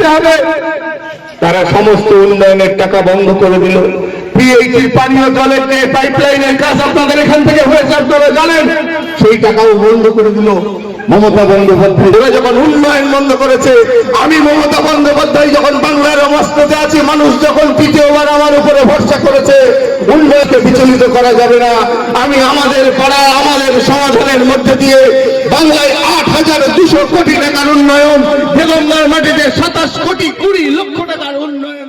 দিতে হবে। তারা সমস্ত উন্নয়নের টাকা বন্ধ করে দিল। পিএইচি পানীয় জলের যে পাইপলাইনের কাজ আপনাদের এখান থেকে হয়েছে আপনারা জানেন, সেই টাকাও বন্ধ করে দিল মমতা বন্দ্যোপাধ্যায়। এরা যখন উন্নয়ন বন্ধ করেছে, আমি মমতা বন্দ্যোপাধ্যায় যখন বাংলার অবস্থাতে আছি, মানুষ যখন তৃতীয়বার আমার উপরে ভরসা করেছে, উন্নয়নকে বিচলিত করা যাবে না। আমি আমাদের পাড়া আমাদের সমাধানের মধ্যে দিয়ে বাংলায় ৮,২০০ কোটি টাকার উন্নয়ন, বেগমদার মাটিতে ২৭ কোটি ২০ লক্ষ টাকার উন্নয়ন।